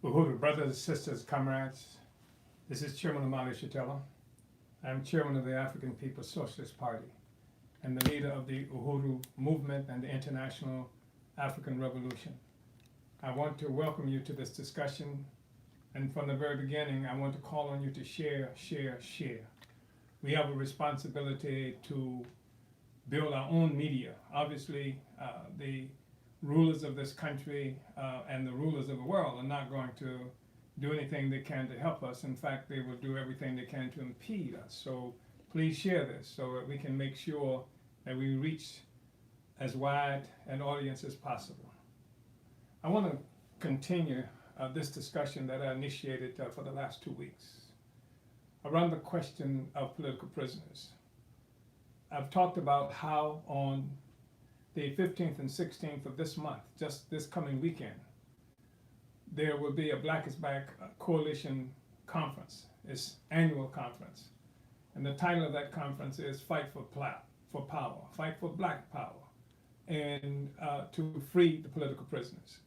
Uhuru, brothers, sisters, comrades. This is Chairman Amali Shatella. I'm chairman of the African People's Socialist Party and the leader of the Uhuru movement and the International African Revolution. I want to welcome you to this discussion, and from the very beginning, I want to call on you to share, share, share. We have a responsibility to build our own media. Obviously, the rulers of this country and the rulers of the world are not going to do anything they can to help us. In fact, they will do everything they can to impede us. So please share this so that we can make sure that we reach as wide an audience as possible. I want to continue this discussion that I initiated for the last 2 weeks around the question of political prisoners. I've talked about how on the 15th and 16th of this month, just this coming weekend, there will be a Black is Back Coalition conference, its annual conference. And the title of that conference is Fight for Power, Fight for Black Power, and to free the political prisoners.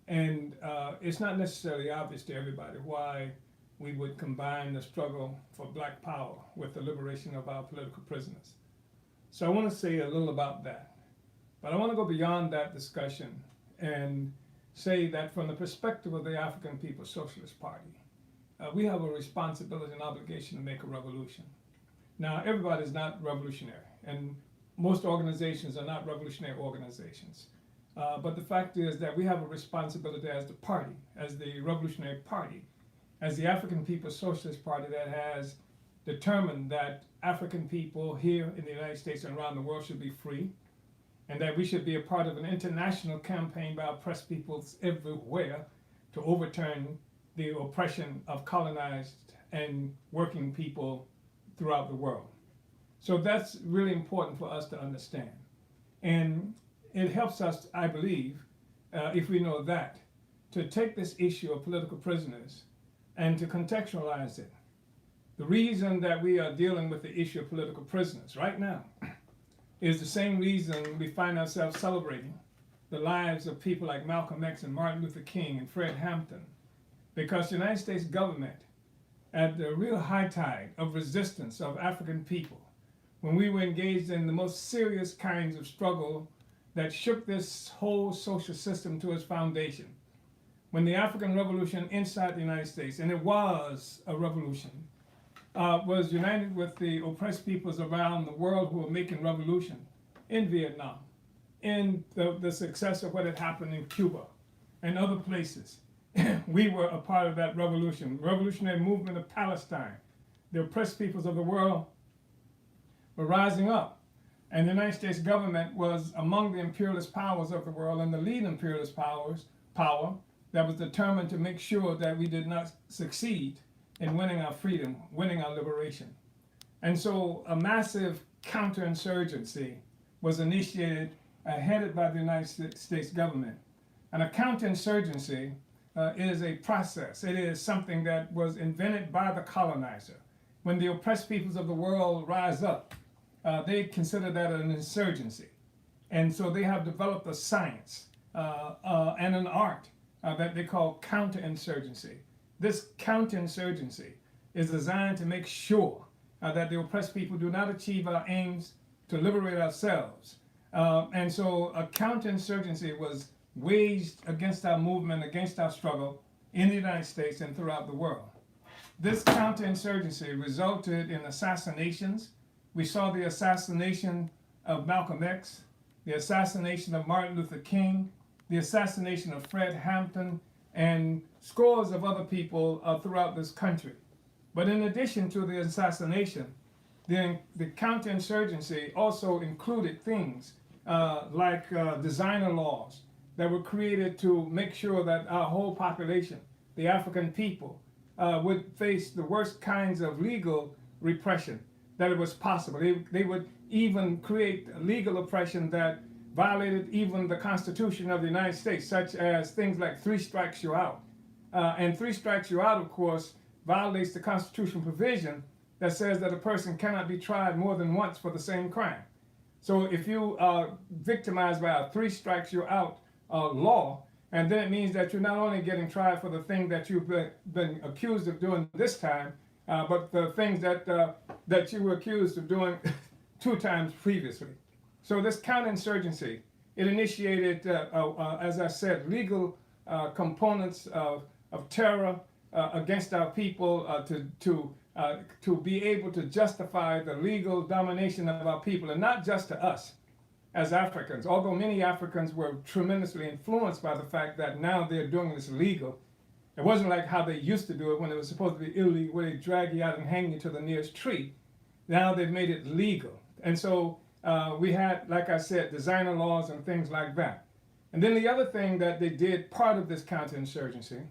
And it's not necessarily obvious to everybody why we would combine the struggle for Black power with the liberation of our political prisoners. So I want to say a little about that. But I want to go beyond that discussion and say that from the perspective of the African People's Socialist Party, we have a responsibility and obligation to make a revolution. Now, everybody is not revolutionary, and most organizations are not revolutionary organizations. But the fact is that we have a responsibility as the party, as the Revolutionary Party, as the African People's Socialist Party that has determined that African people here in the United States and around the world should be free, and that we should be a part of an international campaign by oppressed peoples everywhere to overturn the oppression of colonized and working people throughout the world. So that's really important for us to understand. And it helps us, I believe, if we know that, to take this issue of political prisoners and to contextualize it. The reason that we are dealing with the issue of political prisoners right now is the same reason we find ourselves celebrating the lives of people like Malcolm X and Martin Luther King and Fred Hampton, because the United States government, at the real high tide of resistance of African people, when we were engaged in the most serious kinds of struggle that shook this whole social system to its foundation, when the African Revolution inside the United States, and it was a revolution, was united with the oppressed peoples around the world who were making revolution in Vietnam, in the success of what had happened in Cuba and other places. We were a part of that revolution, revolutionary movement of Palestine. The oppressed peoples of the world were rising up, and the United States government was among the imperialist powers of the world and the lead imperialist power that was determined to make sure that we did not succeed in winning our freedom, winning our liberation. And so a massive counterinsurgency was initiated, headed by the United States government. And a counterinsurgency is a process. It is something that was invented by the colonizer. When the oppressed peoples of the world rise up, they consider that an insurgency. And so they have developed a science and an art that they call counterinsurgency. This counterinsurgency is designed to make sure that the oppressed people do not achieve our aims to liberate ourselves. And so a counterinsurgency was waged against our movement, against our struggle in the United States and throughout the world. This counterinsurgency resulted in assassinations. We saw the assassination of Malcolm X, the assassination of Martin Luther King, the assassination of Fred Hampton, and scores of other people throughout this country. But in addition to the assassination, the counterinsurgency also included things like designer laws that were created to make sure that our whole population, the African people, would face the worst kinds of legal repression that it was possible. They would even create legal oppression that violated even the Constitution of the United States, such as things like 3 strikes you're out. And 3 strikes you're out, of course, violates the constitutional provision that says that a person cannot be tried more than once for the same crime. So if you are victimized by a 3 strikes you're out law, And then it means that you're not only getting tried for the thing that you've been accused of doing this time, but the things that you were accused of doing 2 times previously. So this counterinsurgency, it initiated, as I said, legal components of terror against our people to be able to justify the legal domination of our people, and not just to us as Africans, although many Africans were tremendously influenced by the fact that now they're doing this legal. It wasn't like how they used to do it when it was supposed to be illegal, where they drag you out and hang you to the nearest tree. Now they've made it legal. And so we had, like I said, designer laws and things like that. And then the other thing that they did, part of this counterinsurgency,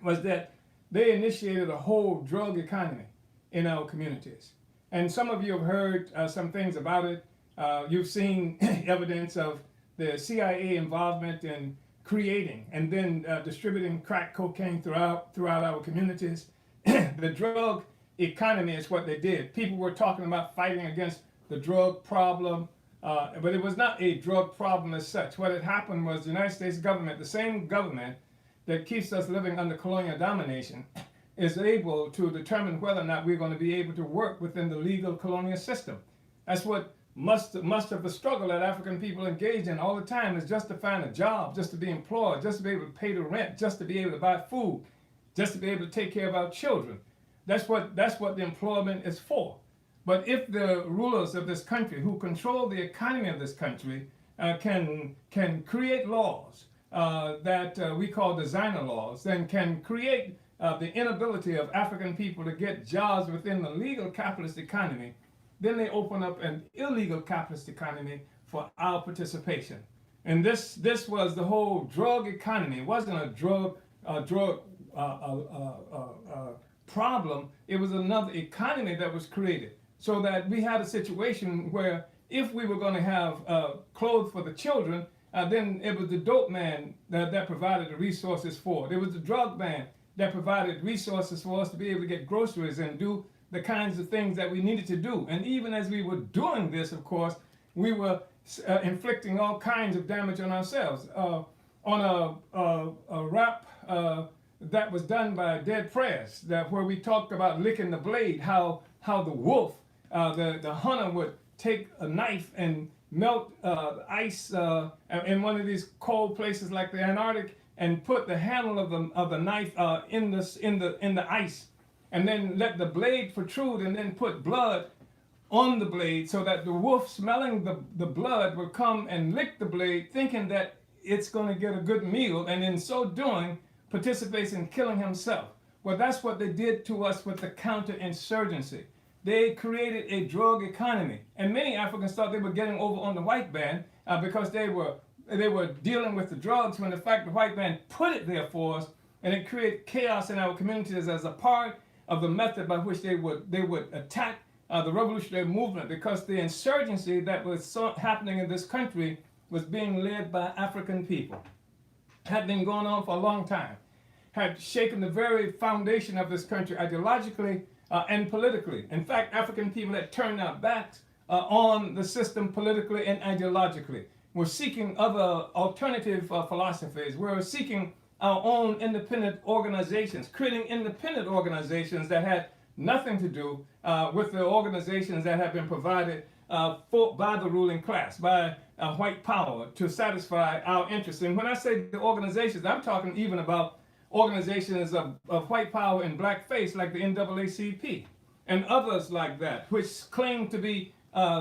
was that they initiated a whole drug economy in our communities. And some of you have heard some things about it. You've seen evidence of the CIA involvement in creating and then distributing crack cocaine throughout our communities. The drug economy is what they did. People were talking about fighting against the drug problem, but it was not a drug problem as such. What had happened was the United States government, the same government that keeps us living under colonial domination, is able to determine whether or not we're going to be able to work within the legal colonial system. That's what much of the struggle that African people engage in all the time, is just to find a job, just to be employed, just to be able to pay the rent, just to be able to buy food, just to be able to take care of our children. That's what the employment is for. But if the rulers of this country, who control the economy of this country, can create laws that we call designer laws, then can create the inability of African people to get jobs within the legal capitalist economy, then they open up an illegal capitalist economy for our participation. And this was the whole drug economy. It wasn't a drug problem. It was another economy that was created, so that we had a situation where if we were going to have clothes for the children, then it was the dope man that provided the resources for it. It was the drug man that provided resources for us to be able to get groceries and do the kinds of things that we needed to do. And even as we were doing this, of course, we were inflicting all kinds of damage on ourselves. On a rap that was done by Dead Prez, where we talked about licking the blade, how the wolf, the hunter, would take a knife and melt ice in one of these cold places like the Antarctic, and put the handle of the knife in the ice, and then let the blade protrude, and then put blood on the blade, so that the wolf, smelling the blood, will come and lick the blade, thinking that it's going to get a good meal, and in so doing participates in killing himself. Well, that's what they did to us with the counterinsurgency. They created a drug economy, and many Africans thought they were getting over on the white man because they were dealing with the drugs, when in fact the white man put it there for us, and it created chaos in our communities as a part of the method by which they would attack the revolutionary movement, because the insurgency that was happening in this country was being led by African people, had been going on for a long time, had shaken the very foundation of this country ideologically and politically. In fact, African people had turned their backs on the system politically and ideologically. We're seeking other alternative philosophies. We're seeking our own independent organizations, creating independent organizations that had nothing to do with the organizations that have been provided by the ruling class, by white power, to satisfy our interests. And when I say the organizations, I'm talking even about organizations of white power in blackface, like the NAACP and others like that, which claim to be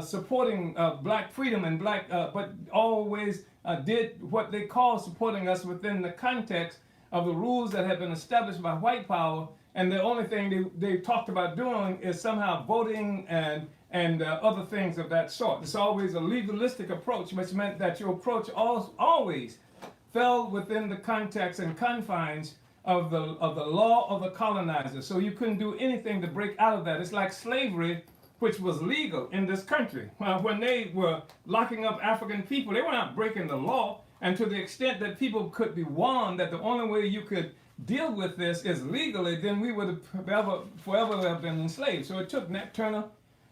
supporting black freedom and but always did what they call supporting us within the context of the rules that have been established by white power. And the only thing they talked about doing is somehow voting and other things of that sort. It's always a legalistic approach, which meant that your approach always fell within the context and confines of the law of the colonizer. So you couldn't do anything to break out of that. It's like slavery, which was legal in this country. When they were locking up African people, they were not breaking the law. And to the extent that people could be warned that the only way you could deal with this is legally, then we would have forever have been enslaved. So it took Nat Turner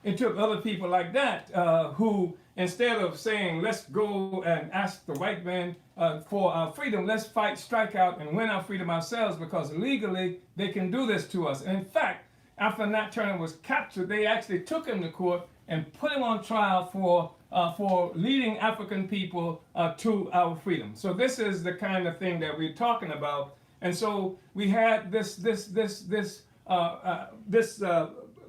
it took other people like that who, instead of saying, let's go and ask the white man for our freedom, let's fight, strike out, and win our freedom ourselves, because legally they can do this to us. And in fact, after Nat Turner was captured, they actually took him to court and put him on trial for leading African people to our freedom. So this is the kind of thing that we're talking about. And so we had this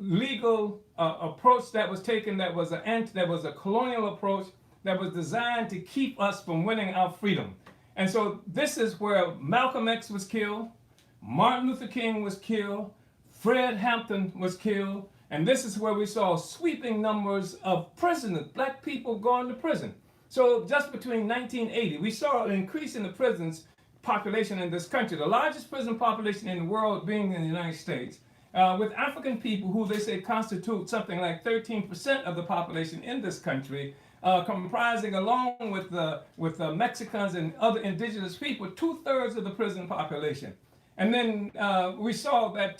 legal approach that was taken, that was a colonial approach that was designed to keep us from winning our freedom. And so this is where Malcolm X was killed, Martin Luther King was killed, Fred Hampton was killed, and this is where we saw sweeping numbers of prisoners, black people going to prison. So just between 1980, we saw an increase in the prisons population in this country, the largest prison population in the world being in the United States, with African people who they say constitute something like 13% of the population in this country, comprising, along with the Mexicans and other indigenous people, 2/3 of the prison population. And then we saw that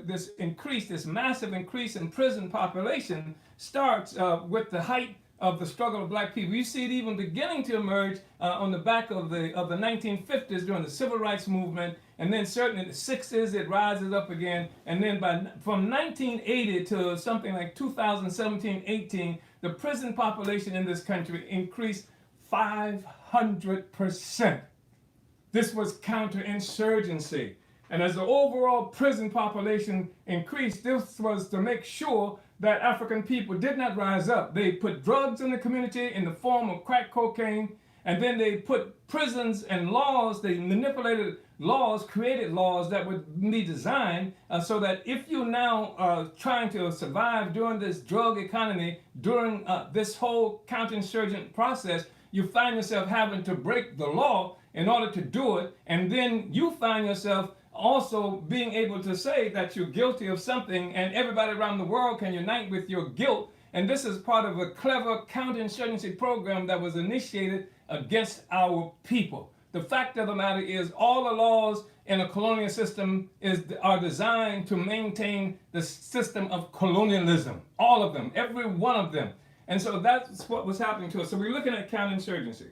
this massive increase in prison population starts with the height of the struggle of black people. You see it even beginning to emerge on the back of the 1950s during the civil rights movement, and then certainly in the 60s it rises up again, and then from 1980 to something like 2017-18, the prison population in this country increased 500%. This was counterinsurgency. And as the overall prison population increased, this was to make sure that African people did not rise up. They put drugs in the community in the form of crack cocaine, and then they put prisons and laws, they manipulated laws, created laws that would be designed so that if you now are trying to survive during this drug economy, during this whole counterinsurgent process, you find yourself having to break the law in order to do it, and then you find yourself also being able to say that you're guilty of something, and everybody around the world can unite with your guilt. And this is part of a clever counterinsurgency program that was initiated against our people. The fact of the matter is, all the laws in a colonial system are designed to maintain the system of colonialism. All of them, every one of them. And so that's what was happening to us. So we're looking at counterinsurgency.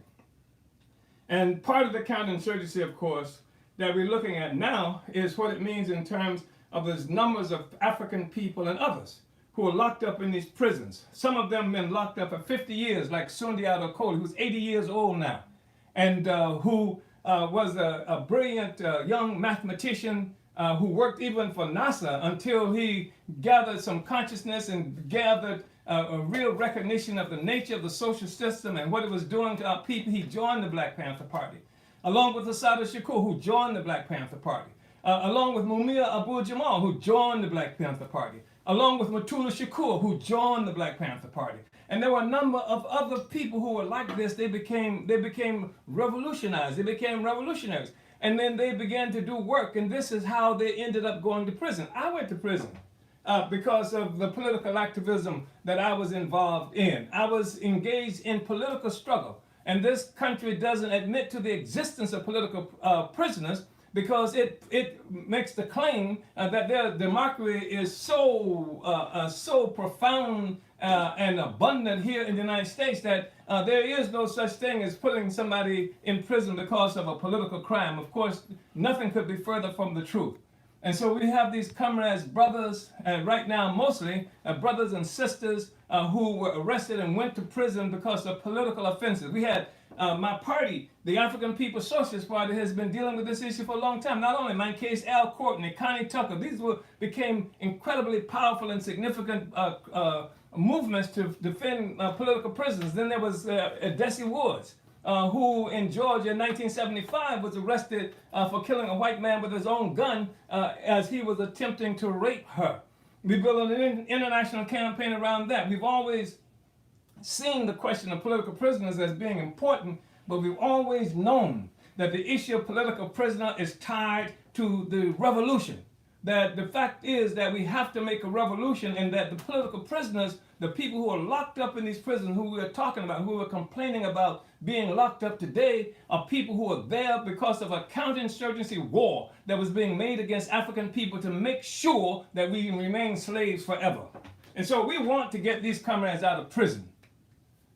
And part of the counterinsurgency, of course, that we're looking at now is what it means in terms of those numbers of African people and others who are locked up in these prisons. Some of them have been locked up for 50 years, like Sundiata Acoli, who's 80 years old now, and who was a brilliant young mathematician who worked even for NASA until he gathered some consciousness and gathered a real recognition of the nature of the social system and what it was doing to our people. He joined the Black Panther Party, along with Assata Shakur, who joined the Black Panther Party, along with Mumia Abu-Jamal, who joined the Black Panther Party, along with Mutulu Shakur, who joined the Black Panther Party. And there were a number of other people who were like this. They became revolutionized. They became revolutionaries. And then they began to do work, and this is how they ended up going to prison. I went to prison because of the political activism that I was involved in. I was engaged in political struggle. And this country doesn't admit to the existence of political prisoners because it makes the claim that their democracy is so profound and abundant here in the United States that there is no such thing as putting somebody in prison because of a political crime. Of course, nothing could be further from the truth. And so we have these comrades, brothers, right now mostly brothers and sisters who were arrested and went to prison because of political offenses. We had my party, the African People's Socialist Party, has been dealing with this issue for a long time. Not only my case, Al Courtney, Connie Tucker, these became incredibly powerful and significant movements to defend political prisoners. Then there was Desi Woods, who in Georgia in 1975 was arrested for killing a white man with his own gun as he was attempting to rape her. We built an international campaign around that. We've always seen the question of political prisoners as being important, but we've always known that the issue of political prisoner is tied to the revolution. That the fact is that we have to make a revolution, and that the political prisoners, the people who are locked up in these prisons, who we are talking about, who are complaining about being locked up today, are people who are there because of a counterinsurgency war that was being made against African people to make sure that we remain slaves forever. And so we want to get these comrades out of prison.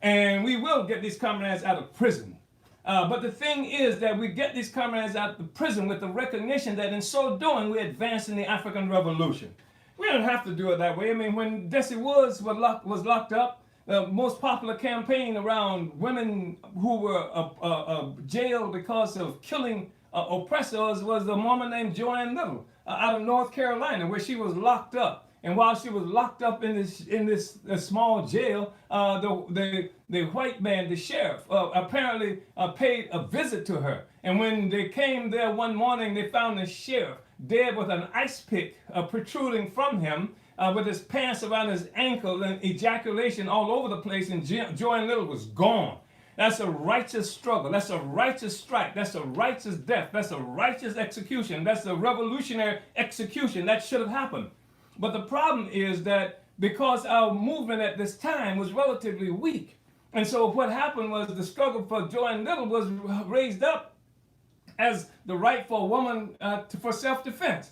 And we will get these comrades out of prison. But the thing is that we get these comrades out of prison with the recognition that in so doing, we're advancing the African Revolution. We don't have to do it that way. I mean, when Desi Woods was locked up, the most popular campaign around women who were jailed because of killing oppressors was a woman named Joanne Little out of North Carolina, where she was locked up. And while she was locked up in this small jail, the white man, the sheriff, apparently paid a visit to her. And when they came there one morning, they found the sheriff dead with an ice pick protruding from him, with his pants around his ankle and ejaculation all over the place, and Joanne Little was gone. That's a righteous struggle. That's a righteous strike. That's a righteous death. That's a righteous execution. That's a revolutionary execution. That should have happened. But the problem is that because our movement at this time was relatively weak, and so what happened was the struggle for Joanne Little was raised up as the right for a woman for self-defense.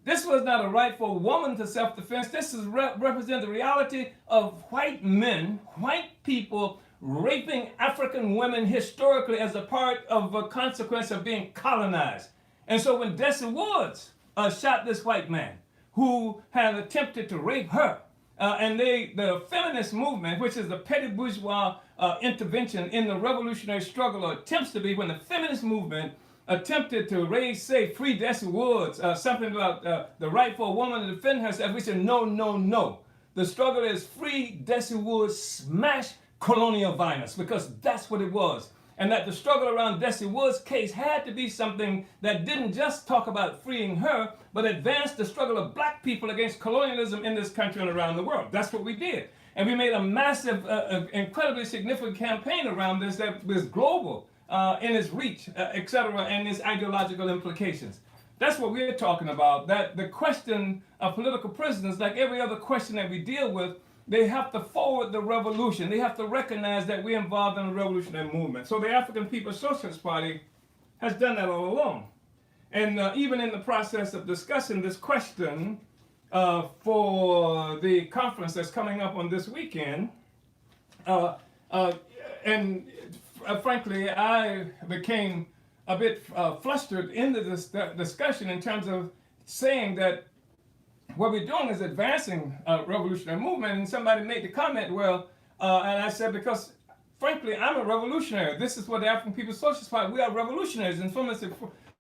This was not a right for a woman to self-defense. This is represent the reality of white men, white people raping African women historically as a part of a consequence of being colonized. And so when Desi Woods shot this white man who had attempted to rape her, and the feminist movement, which is the petty bourgeois intervention in the revolutionary struggle, or attempts to be, when the feminist movement attempted to raise, say, free Desi Woods, something about the right for a woman to defend herself, we said, no, no, no. The struggle is free Desi Woods, smash colonial violence, because that's what it was. And that the struggle around Desi Woods' case had to be something that didn't just talk about freeing her, but advanced the struggle of black people against colonialism in this country and around the world. That's what we did. And we made a massive, incredibly significant campaign around this that was global in its reach, etc., and its ideological implications. That's what we're talking about, that the question of political prisoners, like every other question that we deal with, they have to forward the revolution. They have to recognize that we're involved in a revolutionary movement. So the African People's Socialist Party has done that all along. And even in the process of discussing this question for the conference that's coming up on this weekend, frankly, I became a bit flustered into this discussion in terms of saying that what we're doing is advancing a revolutionary movement, and somebody made the comment, well, and I said, because frankly, I'm a revolutionary. This is what the African People's Socialist Party, we are revolutionaries. And someone said,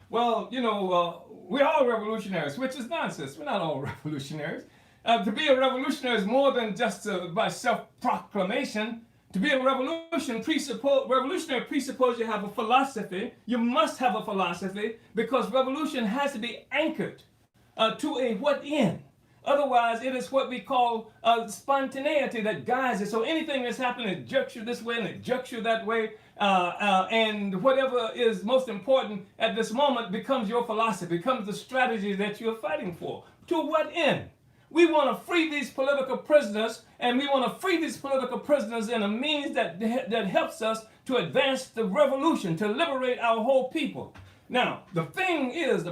well, you know, we're all revolutionaries, which is nonsense. We're not all revolutionaries. To be a revolutionary is more than just by self-proclamation. To be a revolutionary presupposes you have a philosophy. You must have a philosophy, because revolution has to be anchored to a what end. Otherwise, it is what we call spontaneity that guides it. So anything that's happening, it jerks you this way and it jerks you that way. And whatever is most important at this moment becomes your philosophy, becomes the strategy that you're fighting for. To what end? We want to free these political prisoners, and we want to free these political prisoners in a means that helps us to advance the revolution, to liberate our whole people. Now, the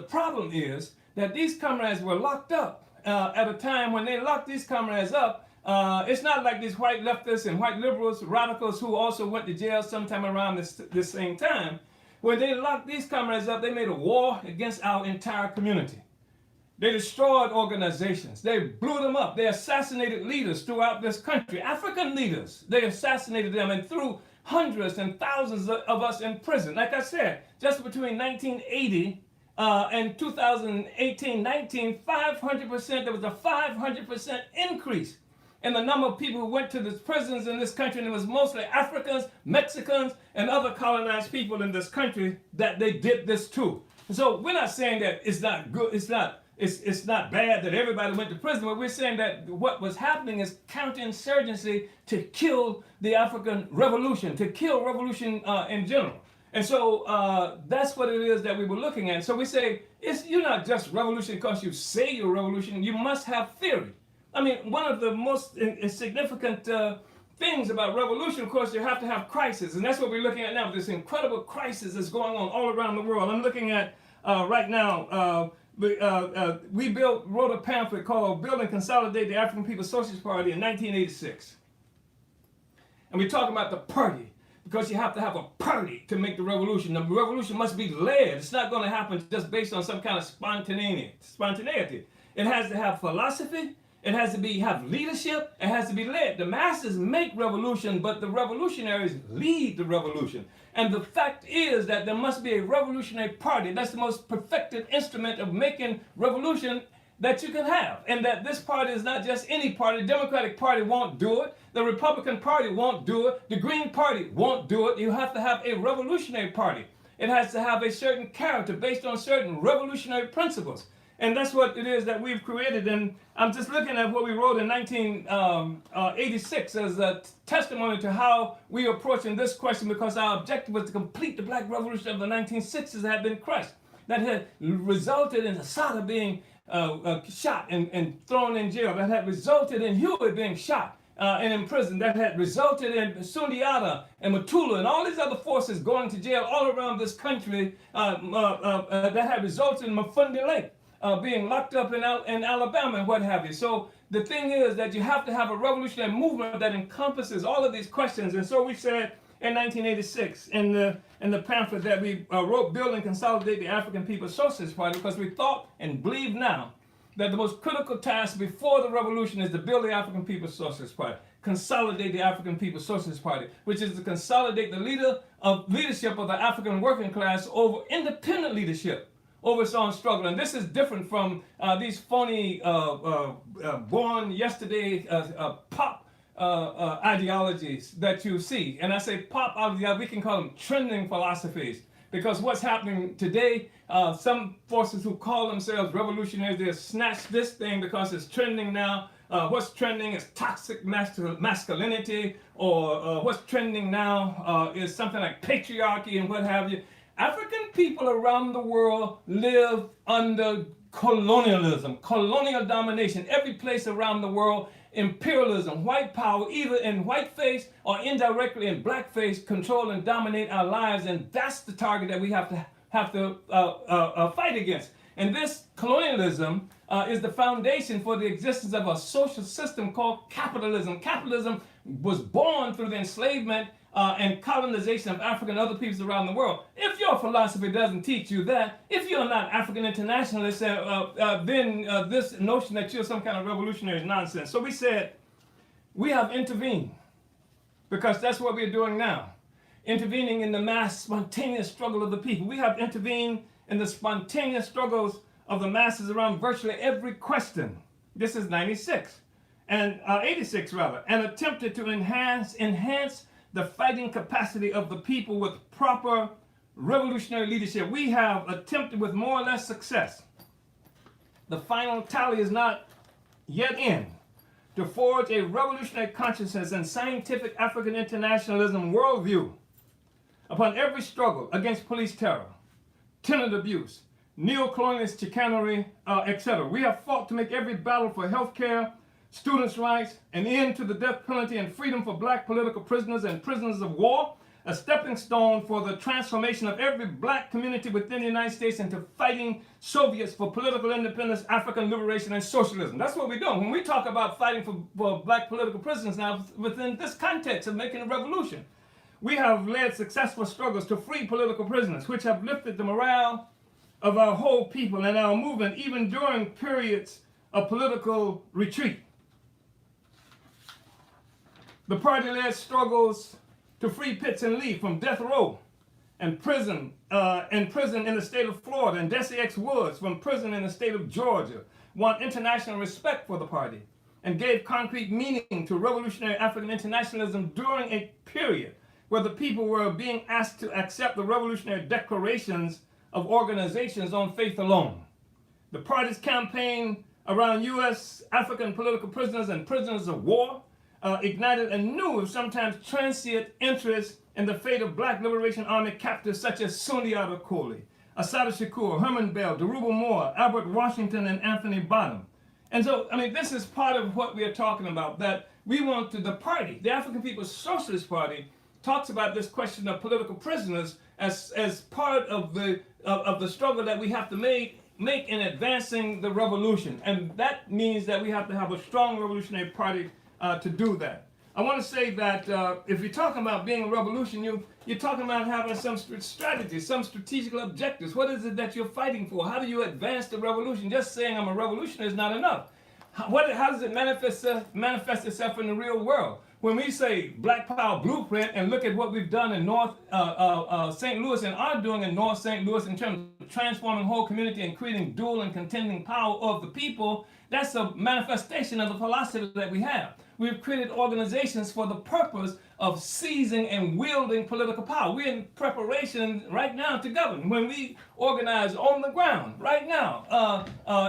problem is that these comrades were locked up at a time when they locked these comrades up. It's not like these white leftists and white liberals, radicals, who also went to jail sometime around this same time. When they locked these comrades up, they made a war against our entire community. They destroyed organizations. They blew them up. They assassinated leaders throughout this country, African leaders. They assassinated them and threw hundreds and thousands of us in prison. Like I said, just between 1980 and 2018-19, 500%, there was a 500% increase in the number of people who went to the prisons in this country, and it was mostly Africans, Mexicans, and other colonized people in this country that they did this to. So we're not saying that it's not good, it's not bad that everybody went to prison, but we're saying that what was happening is counterinsurgency to kill the African revolution, to kill revolution in general. And so that's what it is that we were looking at. So we say, you're not just revolution because you say you're revolution, you must have theory. I mean, one of the most significant things about revolution, of course, you have to have crisis. And that's what we're looking at now, this incredible crisis that's going on all around the world. I'm looking at right now we wrote a pamphlet called Build and Consolidate the African People's Socialist Party in 1986. And we talk about the party, because you have to have a party to make the revolution. The revolution must be led. It's not going to happen just based on some kind of spontaneity. It has to have philosophy. It has to have leadership. It has to be led. The masses make revolution, but the revolutionaries lead the revolution. And the fact is that there must be a revolutionary party. That's the most perfected instrument of making revolution that you can have. And that this party is not just any party. The Democratic Party won't do it. The Republican Party won't do it. The Green Party won't do it. You have to have a revolutionary party. It has to have a certain character based on certain revolutionary principles. And that's what it is that we've created. And I'm just looking at what we wrote in 1986 as a testimony to how we are approaching this question, because our objective was to complete the black revolution of the 1960s that had been crushed, that had resulted in Assata being shot and thrown in jail, that had resulted in Hewitt being shot and in prison, that had resulted in Sundiata and Matula and all these other forces going to jail all around this country, that had resulted in Mafundi Lake being locked up in Alabama and what have you. So the thing is that you have to have a revolutionary movement that encompasses all of these questions. And so we said in 1986 in the pamphlet that we wrote, Build and Consolidate the African People's Socialist Party, because we thought and believe now that the most critical task before the revolution is to build the African People's Socialist Party, consolidate the African People's Socialist Party, which is to consolidate the leadership of the African working class over independent leadership, over its own struggle. And this is different from these phony, born yesterday pop ideologies that you see. And I say pop ideologies, we can call them trending philosophies. Because what's happening today, some forces who call themselves revolutionaries, they snatch this thing because it's trending now. What's trending is toxic masculinity, or what's trending now is something like patriarchy and what have you. African people around the world live under colonialism, colonial domination. Every place around the world, imperialism, white power, either in whiteface or indirectly in blackface, control and dominate our lives, and that's the target that we have to fight against. And this colonialism is the foundation for the existence of a social system called capitalism. Capitalism was born through the enslavement and colonization of Africa and other peoples around the world. If your philosophy doesn't teach you that, if you're not African internationalist, then this notion that you're some kind of revolutionary is nonsense. So we said, we have intervened, because that's what we're doing now, intervening in the mass spontaneous struggle of the people. We have intervened in the spontaneous struggles of the masses around virtually every question. This is 96, and 86 rather, and attempted to enhance the fighting capacity of the people with proper revolutionary leadership. We have attempted with more or less success. The final tally is not yet in, to forge a revolutionary consciousness and scientific African internationalism worldview upon every struggle against police terror, tenant abuse, neo-colonialist chicanery, etc. We have fought to make every battle for health care, students' rights, an end to the death penalty, and freedom for black political prisoners and prisoners of war, a stepping stone for the transformation of every black community within the United States into fighting Soviets for political independence, African liberation, and socialism. That's what we're doing. When we talk about fighting for black political prisoners now, within this context of making a revolution, we have led successful struggles to free political prisoners, which have lifted the morale of our whole people and our movement, even during periods of political retreat. The party-led struggles to free Pitts and Lee from death row and prison in the state of Florida, and Desi X. Woods from prison in the state of Georgia won international respect for the party and gave concrete meaning to revolutionary African internationalism during a period where the people were being asked to accept the revolutionary declarations of organizations on faith alone. The party's campaign around U.S. African political prisoners and prisoners of war ignited a new, sometimes transient interest in the fate of Black Liberation Army captives such as Sundiata Acoli, Assata Shakur, Herman Bell, Deruba Moore, Albert Washington, and Anthony Bottom. And so, I mean, this is part of what we are talking about, that we want the party, the African People's Socialist Party, talks about this question of political prisoners as part of the struggle that we have to make make in advancing the revolution. And that means that we have to have a strong revolutionary party to do that. I want to say that if you're talking about being a revolution, you're talking about having some strategy, some strategical objectives. What is it that you're fighting for? How do you advance the revolution? Just saying I'm a revolutionary is not enough. How does it manifest itself in the real world? When we say Black Power Blueprint and look at what we've done in North St. Louis and are doing in North St. Louis in terms of transforming whole community and creating dual and contending power of the people, that's a manifestation of the philosophy that we have. We've created organizations for the purpose of seizing and wielding political power. We're in preparation right now to govern. When we organize on the ground right now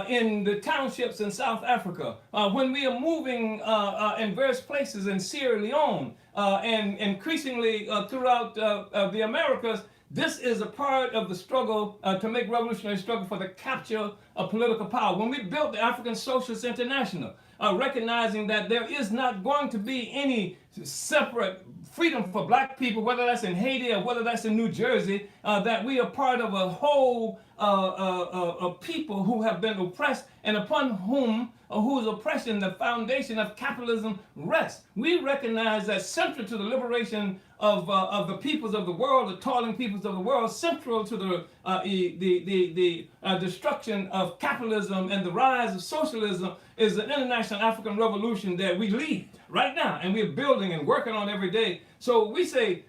in the townships in South Africa, when we are moving in various places in Sierra Leone and increasingly throughout the Americas, this is a part of the struggle to make revolutionary struggle for the capture of political power. When we built the African Socialist International, recognizing that there is not going to be any separate freedom for black people, whether that's in Haiti or whether that's in New Jersey, that we are part of a whole of people who have been oppressed and upon whose oppression the foundation of capitalism rests. We recognize that central to the liberation of the peoples of the world, the toiling peoples of the world, central to the destruction of capitalism and the rise of socialism is the international African revolution that we lead right now, and we're building and working on every day. So we say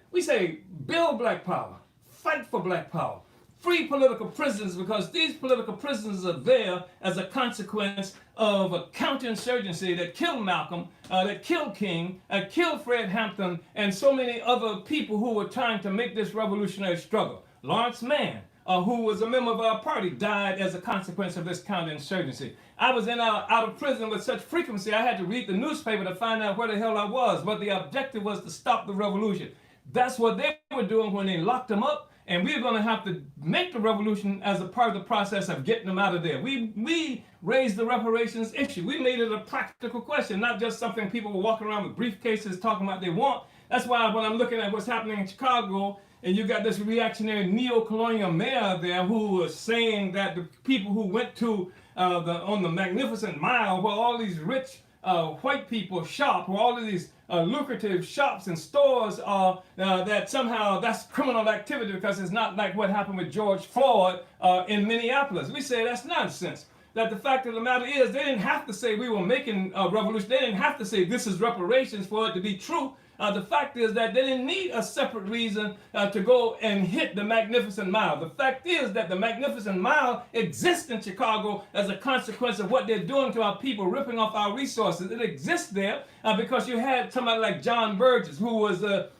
build black power, fight for black power, free political prisoners, because these political prisoners are there as a consequence of a counterinsurgency that killed Malcolm, that killed King, killed Fred Hampton, and so many other people who were trying to make this revolutionary struggle. Lawrence Mann, who was a member of our party, died as a consequence of this counterinsurgency. I was out of prison with such frequency I had to read the newspaper to find out where the hell I was, but the objective was to stop the revolution. That's what they were doing when they locked him up. And we're going to have to make the revolution as a part of the process of getting them out of there. We raised the reparations issue. We made it a practical question, not just something people were walking around with briefcases talking about they want. That's why when I'm looking at what's happening in Chicago, and you got this reactionary neo-colonial mayor there who was saying that the people who went to on the Magnificent Mile, where all these rich white people shop, where all of these lucrative shops and stores are, that somehow that's criminal activity because it's not like what happened with George Floyd in Minneapolis. We say that's nonsense. That the fact of the matter is they didn't have to say we were making a revolution. They didn't have to say this is reparations for it to be true. The fact is that they didn't need a separate reason to go and hit the Magnificent Mile. The fact is that the Magnificent Mile exists in Chicago as a consequence of what they're doing to our people, ripping off our resources. It exists there because you had somebody like John Burgess, who was the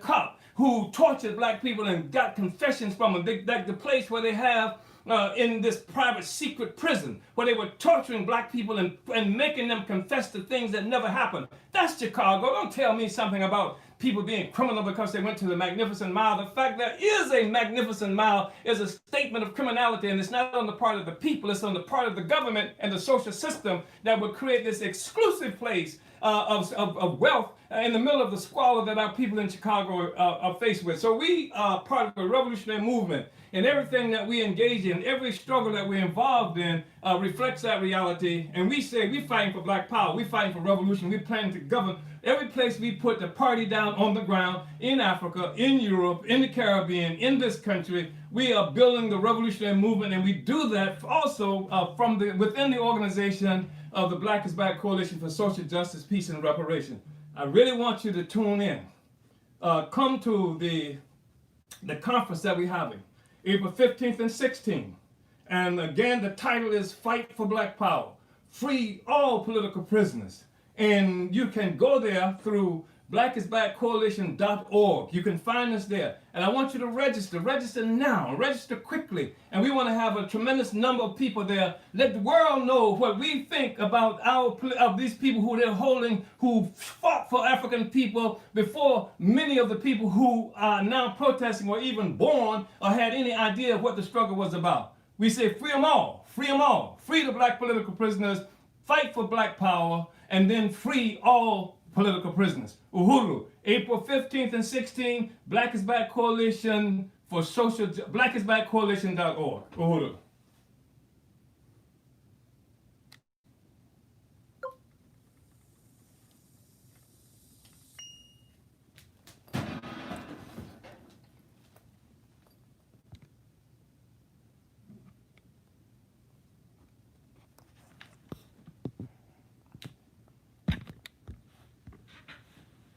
cop, who tortured black people and got confessions from them. The place where they have in this private secret prison where they were torturing black people and making them confess to things that never happened. That's Chicago. Don't tell me something about people being criminal because they went to the Magnificent Mile. The fact there is a Magnificent Mile is a statement of criminality, and it's not on the part of the people, it's on the part of the government and the social system that would create this exclusive place of wealth in the middle of the squalor that our people in Chicago are faced with. So we are part of a revolutionary movement, and everything that we engage in, every struggle that we're involved in reflects that reality. And we say we're fighting for black power, we're fighting for revolution, we're planning to govern every place we put the party down on the ground, in Africa, in Europe, in the Caribbean, in this country. We are building the revolutionary movement, and we do that also within the organization of the Black is Back Coalition for Social Justice, Peace, and Reparation. I really want you to tune in. Come to the conference that we're having, April 15th and 16th. And again, the title is Fight for Black Power, Free All Political Prisoners. And you can go there through blackisbackcoalition.org. You can find us there. And I want you to register. Register now. Register quickly. And we want to have a tremendous number of people there. Let the world know what we think about these people who they're holding, who fought for African people before many of the people who are now protesting were even born or had any idea of what the struggle was about. We say free them all. Free them all. Free the black political prisoners. Fight for black power. And then free all political prisoners. Uhuru, April 15th and 16th, Black is Back Coalition for Social, blackisbackcoalition.org. Uhuru.